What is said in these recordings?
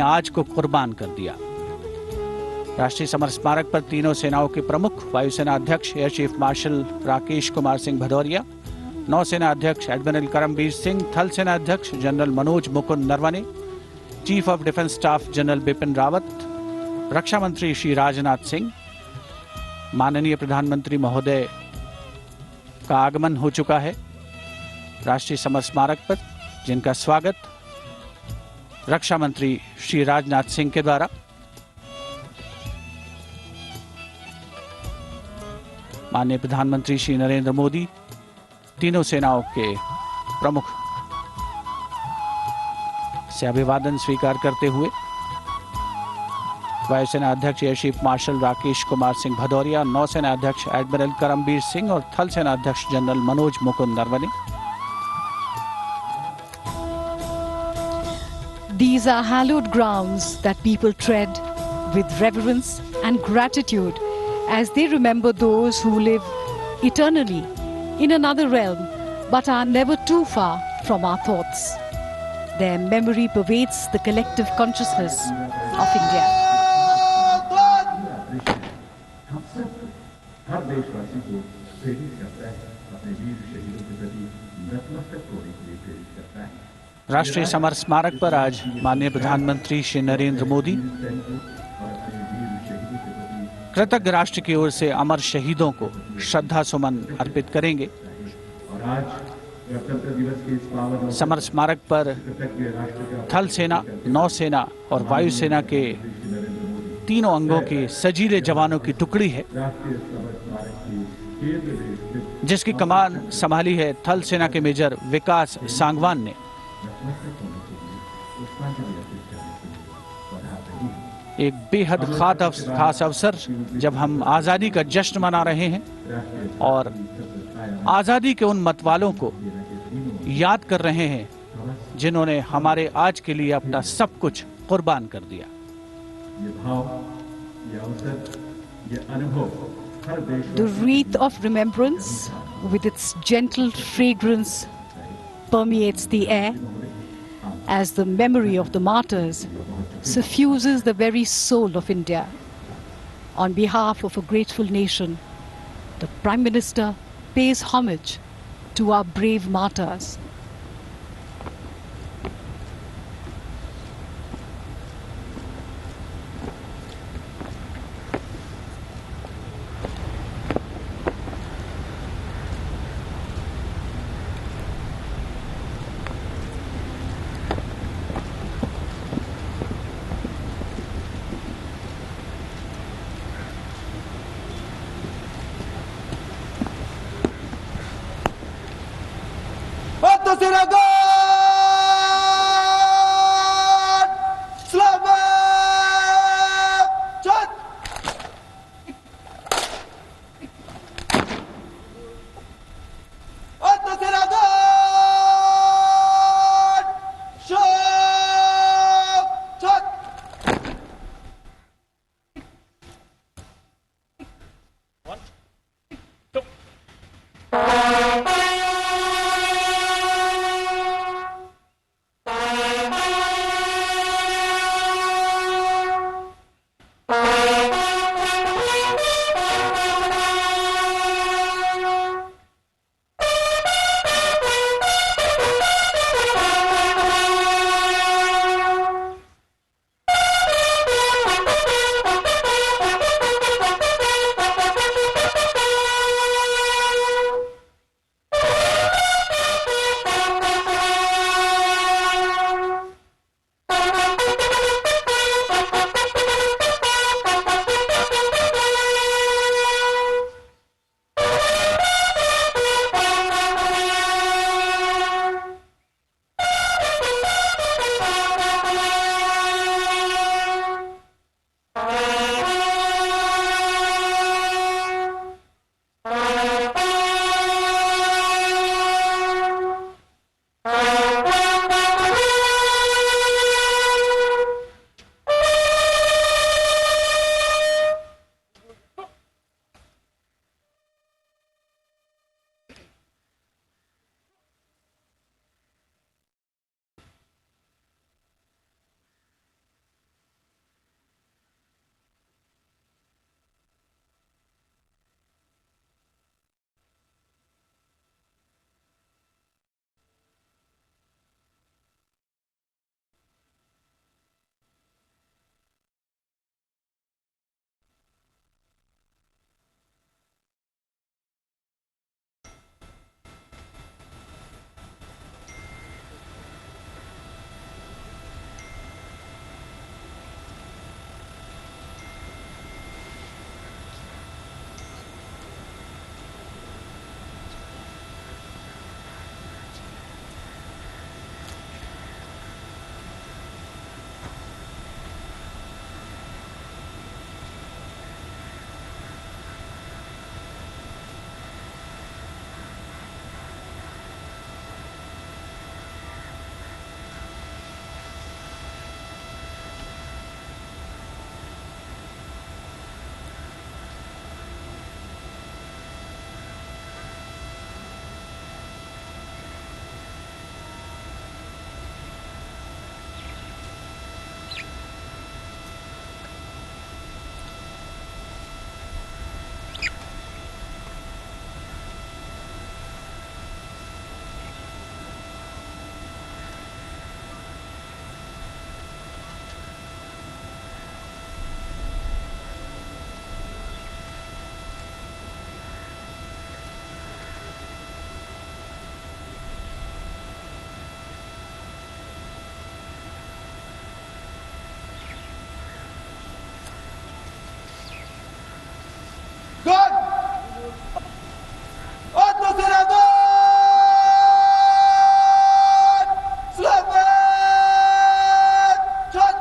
आज को कुर्बान कर दिया। राष्ट्रीय समर स्मारक पर तीनों सेनाओं के प्रमुख वायुसेना अध्यक्ष air chief marshal Rakesh Kumar Singh Bhadauria, नौसेना अध्यक्ष एडमिरल करमबीर सिंह, थल सेना अध्यक्ष general Manoj Mukund Naravane, chief of defence staff general Bipin Rawat, रक्षा मंत्री श्री राजनाथ सिंह, माननीय प्रधानमंत्री महोदय का आगमन हो चुका है राष्ट्रीय समर स्मारक पर, जिनका स्वागत रक्षा मंत्री श्री राजनाथ सिंह के द्वारा माननीय प्रधानमंत्री श्री नरेंद्र मोदी, तीनों सेनाओं के प्रमुख से अभिवादन स्वीकार करते हुए वायुसेना अध्यक्ष air chief marshal Rakesh Kumar Singh Bhadauria, नौसेना अध्यक्ष एडमिरल करमबीर सिंह और थल सेना अध्यक्ष general Manoj Mukund Naravane. These are hallowed grounds that people tread with reverence and gratitude as they remember those who live eternally in another realm but are never too far from our thoughts. Their memory pervades the collective consciousness of India. हर देशवासी को प्रेरित करता है, अपने वीर शहीदों के प्रति नतमस्तक होने के लिए प्रेरित करता है। राष्ट्रीय समर स्मारक पर आज माननीय प्रधानमंत्री श्री नरेंद्र मोदी कृतज्ञ राष्ट्र की ओर से अमर शहीदों को श्रद्धा सुमन अर्पित करेंगे। समर स्मारक पर थल सेना, नौसेना और वायुसेना के तीनों अंगों के सजीले जवानों की टुकड़ी है, जिसकी कमान संभाली है थल सेना के मेजर विकास सांगवान ने। एक बेहद खास अवसर जब हम आज़ादी का जश्न मना रहे हैं और आज़ादी के उन मतवालों को याद कर रहे हैं जिन्होंने हमारे आज के लिए अपना सब कुछ कुर्बान कर दिया। The wreath of remembrance with its gentle fragrance permeates the air as the memory of the martyrs suffuses the very soul of India. On behalf of a grateful nation, the Prime Minister pays homage to our brave martyrs. Good. Otto Senador! Selamat! Shot!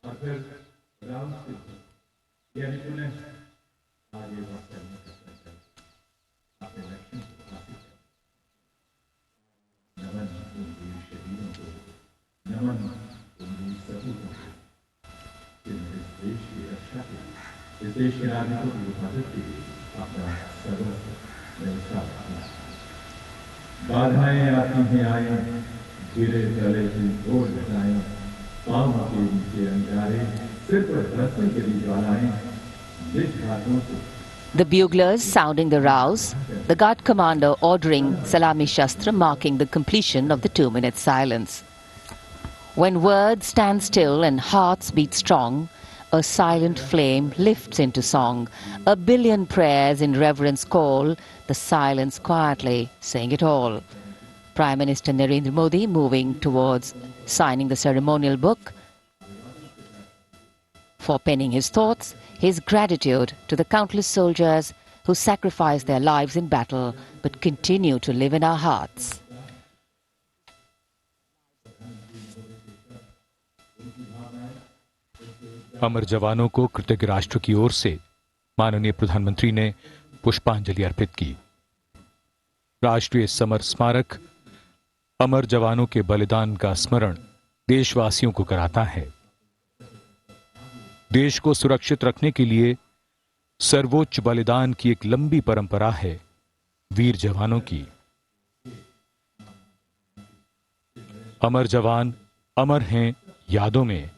और फिर राम सिद्ध यानी पुनः आगे बढ़ चलने का प्रयत्न अपने लक्ष्य को हासिल कर। नमन उन वीर शहीदों को, नमन उन वीर सपूतों को जिन्होंने इस देश की रक्षा के लिए, इस देश के नागरिकों की हिफाजत के लिए अपना सर्वस्व न्यौछावर किया। बाधाएं आती हैं आए, गिरे गले की तोड़ घटाएं, पाँव के नीचे अंगारे, सिर पर बरसने के लिए ज्वालाएं, निज हाथों से The buglers sounding the rouse, the guard commander ordering Salami Shastra, marking the completion of the 2-minute silence. When words stand still and hearts beat strong, a silent flame lifts into song. A billion prayers in reverence call, the silence quietly saying it all. Prime Minister Narendra Modi moving towards signing the ceremonial book. For penning his thoughts, his gratitude to the countless soldiers who sacrificed their lives in battle but continue to live in our hearts. अमर जवानों को कृतज्ञ राष्ट्र की ओर से माननीय प्रधानमंत्री ने पुष्पांजलि अर्पित की। राष्ट्रीय समर स्मारक अमर जवानों के बलिदान का स्मरण देशवासियों को कराता है। देश को सुरक्षित रखने के लिए सर्वोच्च बलिदान की एक लंबी परंपरा है वीर जवानों की। अमर जवान अमर हैं यादों में।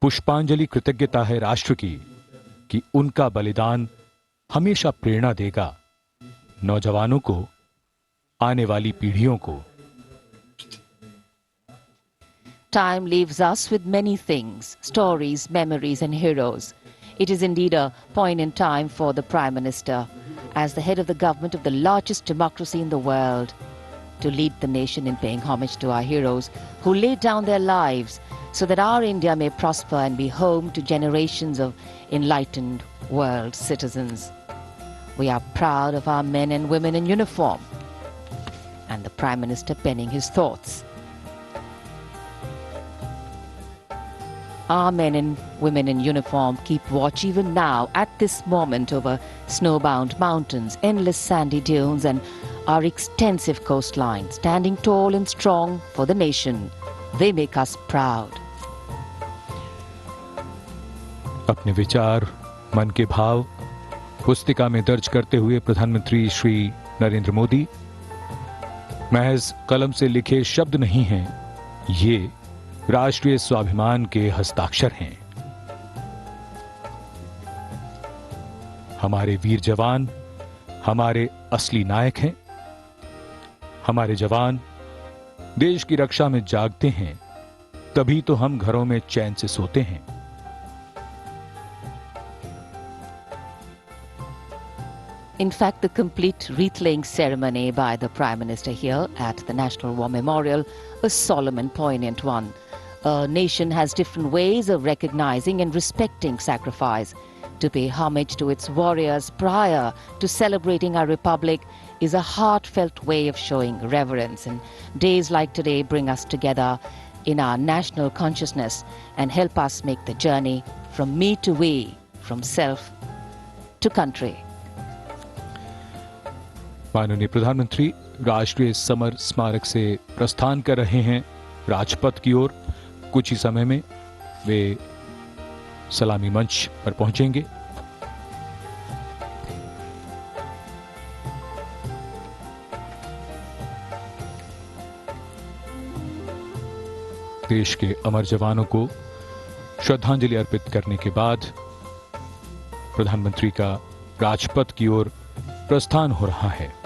पुष्पांजलि कृतज्ञता है राष्ट्र की कि उनका बलिदान हमेशा प्रेरणा देगा नौजवानों को, आने वाली पीढ़ियों को। Time leaves us with many things, stories, memories and heroes. It is indeed a poignant time for the Prime Minister, as the head of the government of the largest democracy in the world, to lead the nation in paying homage to our heroes who laid down their lives so that our India may prosper and be home to generations of enlightened world citizens. We are proud of our men and women in uniform, and the Prime Minister penning his thoughts. Our men and women in uniform keep watch even now at this moment over snowbound mountains, endless sandy dunes and our extensive coastline, standing tall and strong for the nation. They make us proud. अपने विचार, मन के भाव पुस्तिका में दर्ज करते हुए प्रधानमंत्री श्री नरेंद्र मोदी, महज कलम से लिखे शब्द नहीं हैं, ये राष्ट्रीय स्वाभिमान के हस्ताक्षर हैं। हमारे वीर जवान हमारे असली नायक हैं। हमारे जवान देश की रक्षा में जागते हैं, तभी तो हम घरों में चैन से सोते हैं। In fact, the complete wreath-laying ceremony by the Prime Minister here at the National War Memorial, a solemn and poignant one. A nation has different ways of recognizing and respecting sacrifice. To pay homage to its warriors prior to celebrating our republic is a heartfelt way of showing reverence. And days like today bring us together in our national consciousness and help us make the journey from me to we, from self to country. माननीय प्रधानमंत्री राष्ट्रीय summer स्मारक से प्रस्थान कर रहे हैं राजपथ की ओर। कुछ ही समय में वे सलामी मंच पर पहुंचेंगे। देश के अमर जवानों को श्रद्धांजलि अर्पित करने के बाद प्रधानमंत्री का राजपथ की ओर प्रस्थान हो रहा है।